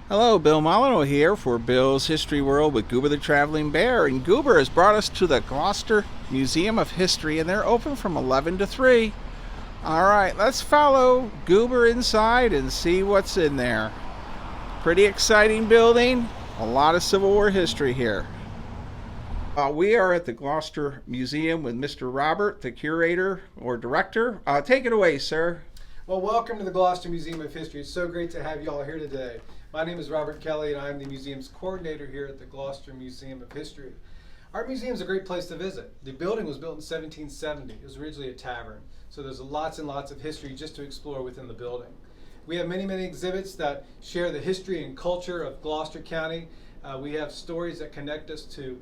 Hello, Bill Molyneux here for Bill's History World with Goober the Traveling Bear. And Goober has brought us to the Gloucester Museum of History, and they're open from 11 to 3. All right, let's follow Goober inside and see what's in there. Pretty exciting building, a lot of Civil War history here. We are at the Gloucester Museum with Mr. Robert, the curator or director. Take it away, sir. Well, welcome to the Gloucester Museum of History. It's so great to have you all here today. My name is Robert Kelly, and I'm the museum's coordinator here at the Gloucester Museum of History. Our museum is a great place to visit. The building was built in 1770. It was originally a tavern, so there's lots and lots of history just to explore within the building. We have many exhibits that share the history and culture of Gloucester County. We have stories that connect us to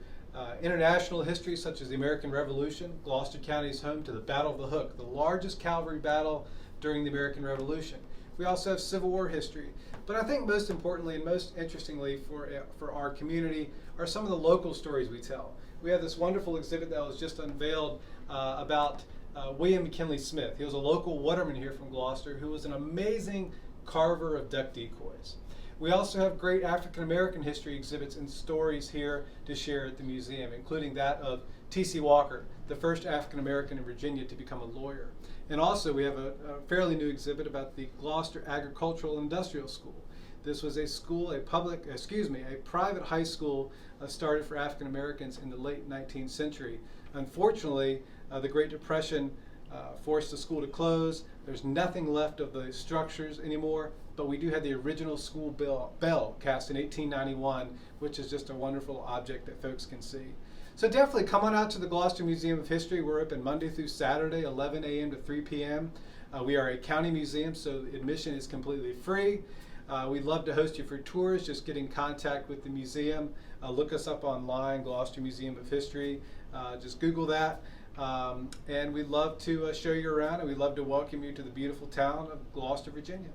international history, such as the American Revolution. Gloucester County is home to the Battle of the Hook, the largest cavalry battle during the American Revolution. We also have Civil War history. But I think most importantly and most interestingly for our community are some of the local stories we tell. We have this wonderful exhibit that was just unveiled about William McKinley Smith. He was a local waterman here from Gloucester who was an amazing carver of duck decoys. We also have great African American history exhibits and stories here to share at the museum, including that of T.C. Walker, the first African American in Virginia to become a lawyer. And also we have a fairly new exhibit about the Gloucester Agricultural Industrial School. This was a school, a private high school started for African Americans in the late 19th century. Unfortunately, the Great Depression forced the school to close. There's nothing left of the structures anymore, but we do have the original school bell cast in 1891, which is just a wonderful object that folks can see. So definitely come on out to the Gloucester Museum of History. We're open Monday through Saturday, 11 a.m. to 3 p.m. We are a county museum, so admission is completely free. We'd love to host you for tours. Just get in contact with the museum. Look us up online, Gloucester Museum of History. Just Google that. And we'd love to show you around, and we'd love to welcome you to the beautiful town of Gloucester, Virginia.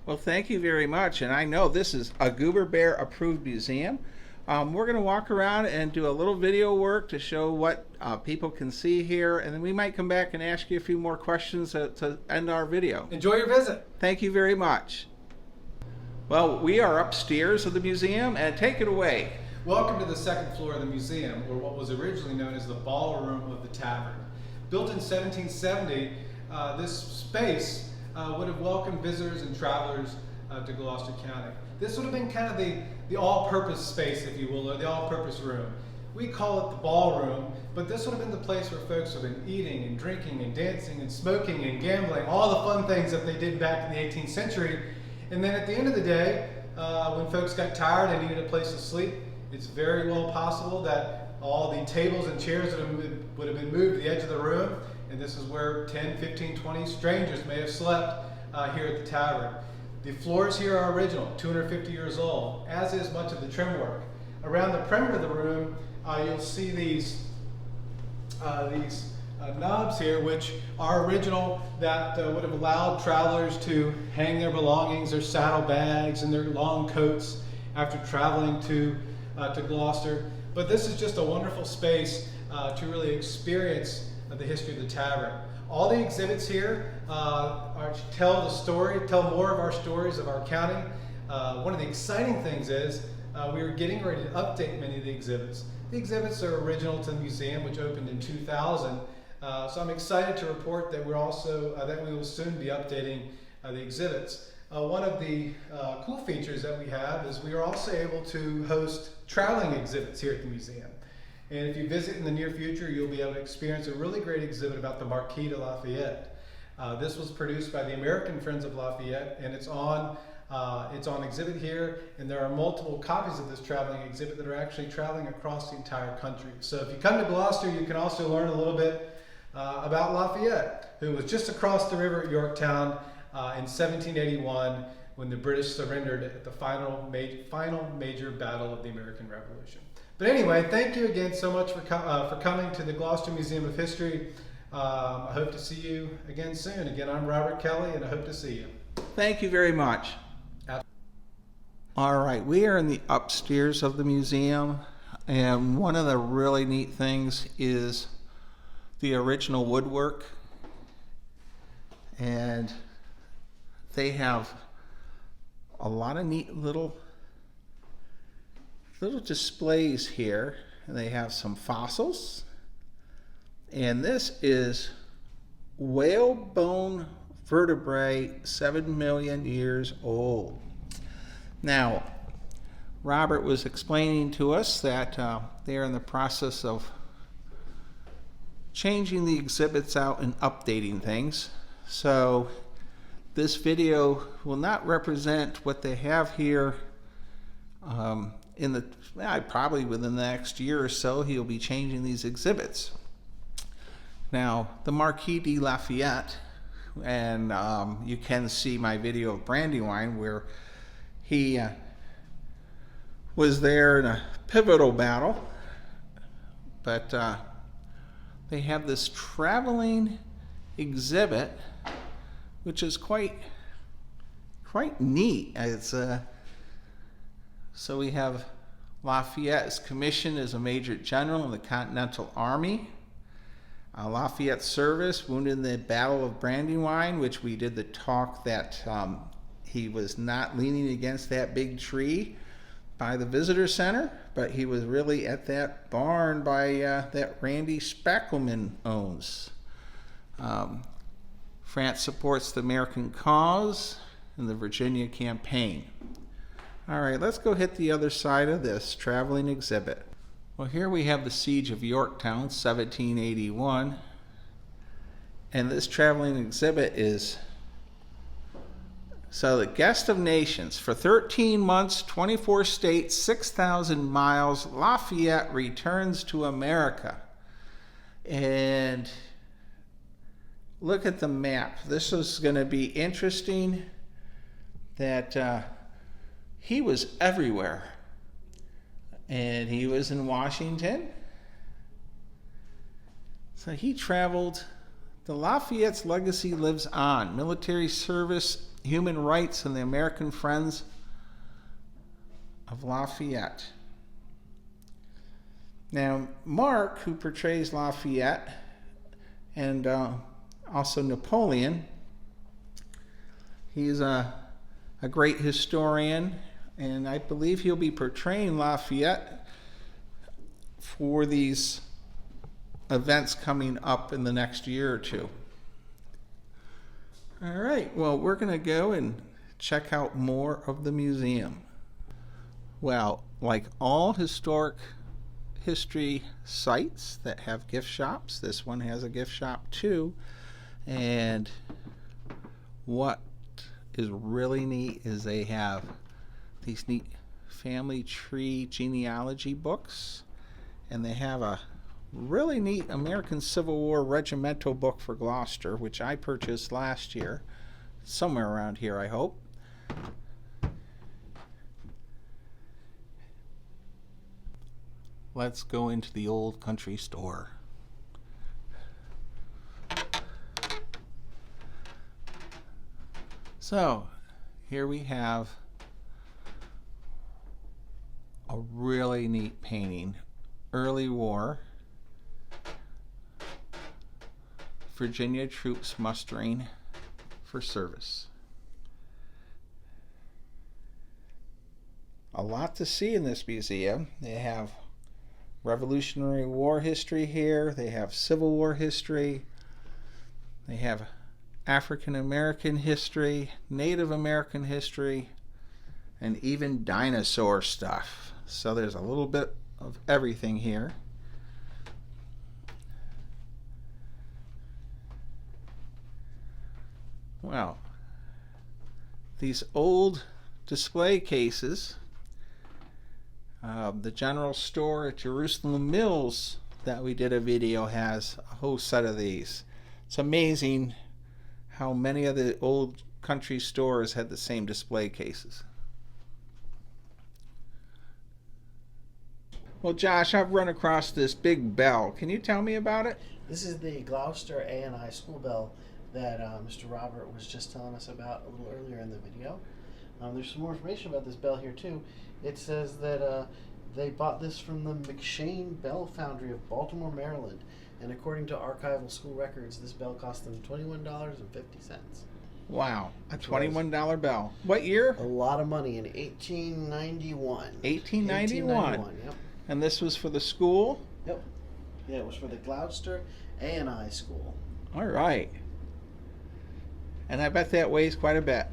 Well, thank you very much. And I know this is a Goober Bear approved museum. We're going to walk around and do a little video work to show what people can see here, and then we might come back and ask you a few more questions to end our video. Enjoy your visit. Thank you very much. Well, we are upstairs of the museum, and take it away. Welcome to the second floor of the museum, or what was originally known as the ballroom of the tavern. Built in 1770, this space would have welcomed visitors and travelers to Gloucester County. This would have been kind of the all-purpose space, if you will, or the all-purpose room. We call it the ballroom, but this would have been the place where folks would have been eating and drinking and dancing and smoking and gambling, all the fun things that they did back in the 18th century. And then at the end of the day, when folks got tired and needed a place to sleep, it's very well possible that all the tables and chairs would have been moved to the edge of the room, and this is where 10, 15, 20 strangers may have slept here at the tavern. The floors here are original, 250 years old, as is much of the trim work. Around the perimeter of the room, you'll see these knobs here, which are original, that would have allowed travelers to hang their belongings, their saddlebags, and their long coats after traveling to Gloucester. But this is just a wonderful space to really experience the history of the tavern. All the exhibits here tell more of our stories of our county. One of the exciting things is we are getting ready to update many of the exhibits. The exhibits are original to the museum, which opened in 2000. So I'm excited to report that we will soon be updating the exhibits. One of the cool features that we have is we are also able to host traveling exhibits here at the museum. And if you visit in the near future, you'll be able to experience a really great exhibit about the Marquis de Lafayette. This was produced by the American Friends of Lafayette, and it's on exhibit here, and there are multiple copies of this traveling exhibit that are actually traveling across the entire country. So if you come to Gloucester, you can also learn a little bit about Lafayette, who was just across the river at Yorktown in 1781 when the British surrendered at the final major battle of the American Revolution. But anyway, thank you again so much for coming to the Gloucester Museum of History. I hope to see you again soon. Again, I'm Robert Kelly, and I hope to see you. Thank you very much. All right, we are in the upstairs of the museum, and one of the really neat things is the original woodwork, and they have a lot of neat little little displays here, and they have some fossils. And this is whalebone vertebrae, 7 million years old. Now, Robert was explaining to us that they're in the process of changing the exhibits out and updating things. So this video will not represent what they have here probably within the next year or so. He'll be changing these exhibits. Now, the Marquis de Lafayette, and you can see my video of Brandywine where he was there in a pivotal battle, but they have this traveling exhibit, which is quite neat. It's so we have Lafayette's commission as a major general in the Continental Army. Lafayette's service, wounded in the Battle of Brandywine, which we did the talk that he was not leaning against that big tree by the visitor center, but he was really at that barn by that Randy Spackelman owns. France supports the American cause in the Virginia campaign. All right, let's go hit the other side of this traveling exhibit. Well, here we have the Siege of Yorktown, 1781. And this traveling exhibit is, so the guest of nations, for 13 months, 24 states, 6,000 miles, Lafayette returns to America. And look at the map. This is going to be interesting that he was everywhere. And he was in Washington. So he traveled. The Lafayette's legacy lives on. Military service, human rights, and the American friends of Lafayette. Now, Mark, who portrays Lafayette, and also Napoleon, he's a great historian, and I believe he'll be portraying Lafayette for these events coming up in the next year or two. All right, well, we're going to go and check out more of the museum. Well, like all historic history sites that have gift shops, this one has a gift shop too. And what is really neat is they have these neat family tree genealogy books, and they have a really neat American Civil War regimental book for Gloucester, which I purchased last year, somewhere around here, I hope. Let's go into the old country store. So here we have a really neat painting. Early war. Virginia troops mustering for service. A lot to see in this museum. They have Revolutionary War history here. They have Civil War history. They have African American history, Native American history, and even dinosaur stuff. So there's a little bit of everything here. Well, these old display cases, the general store at Jerusalem Mills that we did a video has a whole set of these. It's amazing how many of the old country stores had the same display cases. Well, Josh, I've run across this big bell. Can you tell me about it? This is the Gloucester A&I school bell that Mr. Robert was just telling us about a little earlier in the video. There's some more information about this bell here too. It says that they bought this from the McShane Bell Foundry of Baltimore, Maryland, and according to archival school records, this bell cost them $21.50. Wow, a $21 bell. What year? A lot of money in 1891. 1891. Yep. And this was for the school? Yep. Yeah, it was for the Gloucester A&I school. All right. And I bet that weighs quite a bit.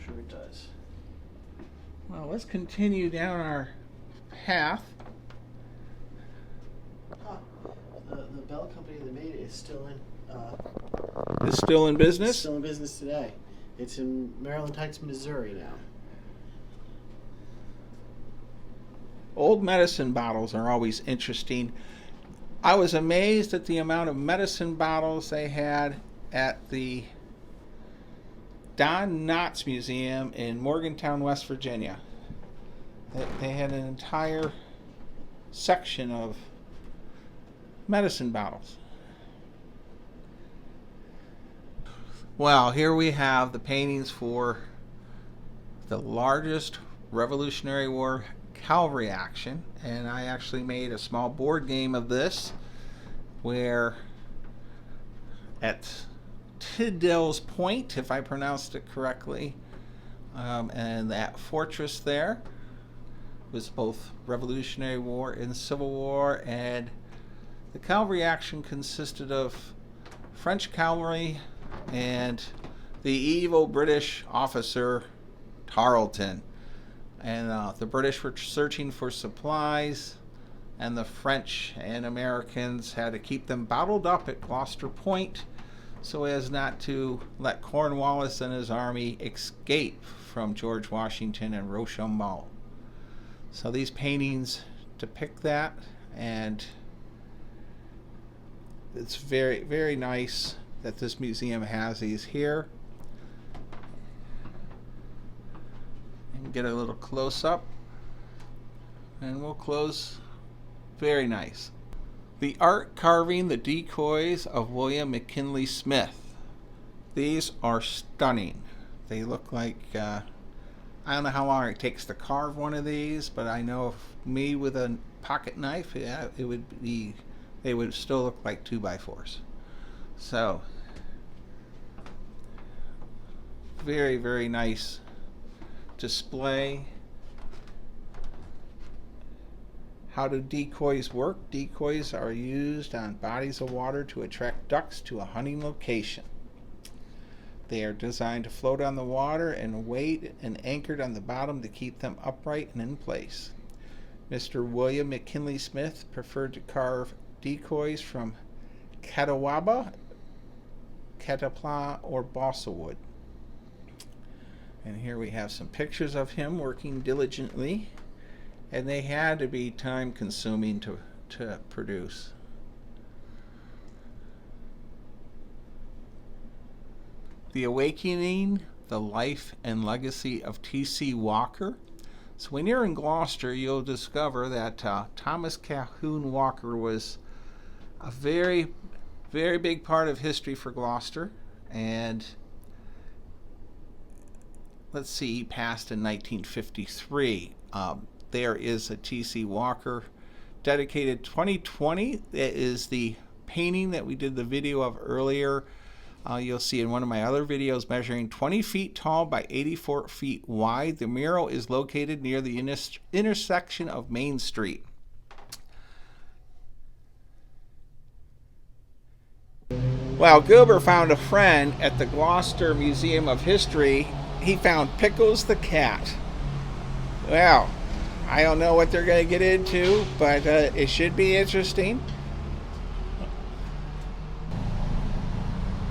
Sure it does. Well, let's continue down our path. The bell company that made it is still in. It's still in business? It's still in business today. It's in Maryland Heights, Missouri now. Old medicine bottles are always interesting. I was amazed at the amount of medicine bottles they had at the Don Knotts Museum in Morgantown, West Virginia. They had an entire section of medicine bottles. Well, here we have the paintings for the largest Revolutionary War cavalry action, and I actually made a small board game of this where at Tiddel's Point, if I pronounced it correctly, and that fortress there was both Revolutionary War and Civil War, and the cavalry action consisted of French cavalry and the evil British officer Tarleton. And the British were searching for supplies, and the French and Americans had to keep them bottled up at Gloucester Point so as not to let Cornwallis and his army escape from George Washington and Rochambeau. So these paintings depict that, and it's very, very nice that this museum has these here. And get a little close up, and we'll close. Very nice. The art carving the decoys of William McKinley Smith. These are stunning. They look like I don't know how long it takes to carve one of these, but I know if me with a pocket knife, yeah, it would be, they would still look like 2x4s. So very, very nice display. How do decoys work? Decoys are used on bodies of water to attract ducks to a hunting location. They are designed to float on the water and wait and anchored on the bottom to keep them upright and in place. Mr. William McKinley Smith preferred to carve decoys from catawba, catapla, or balsa wood. And here we have some pictures of him working diligently, and they had to be time consuming to produce. The Awakening, the Life and Legacy of T.C. Walker. So when you're in Gloucester, you'll discover that Thomas Calhoun Walker was a very, very big part of history for Gloucester, and let's see, he passed in 1953. There is a T.C. Walker dedicated 2020. That is the painting that we did the video of earlier. You'll see in one of my other videos, measuring 20 feet tall by 84 feet wide. The mural is located near the intersection of Main Street. Well, Goober found a friend at the Gloucester Museum of History. He found Pickles the cat. Well, I don't know what they're going to get into, but it should be interesting.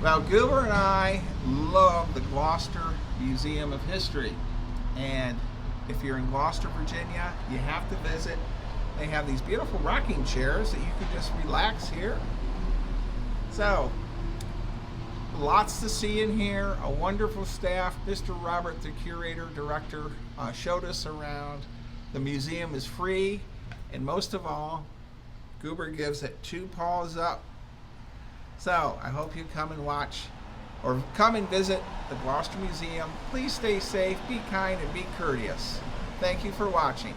Well, Goober and I love the Gloucester Museum of History. And if you're in Gloucester, Virginia, you have to visit. They have these beautiful rocking chairs that you can just relax here. So, lots to see in here, a wonderful staff. Mr. Robert, the curator, director, showed us around. The museum is free, and most of all, Goober gives it 2 paws up. So, I hope you come and watch, or come and visit the Gloucester Museum. Please stay safe, be kind, and be courteous. Thank you for watching.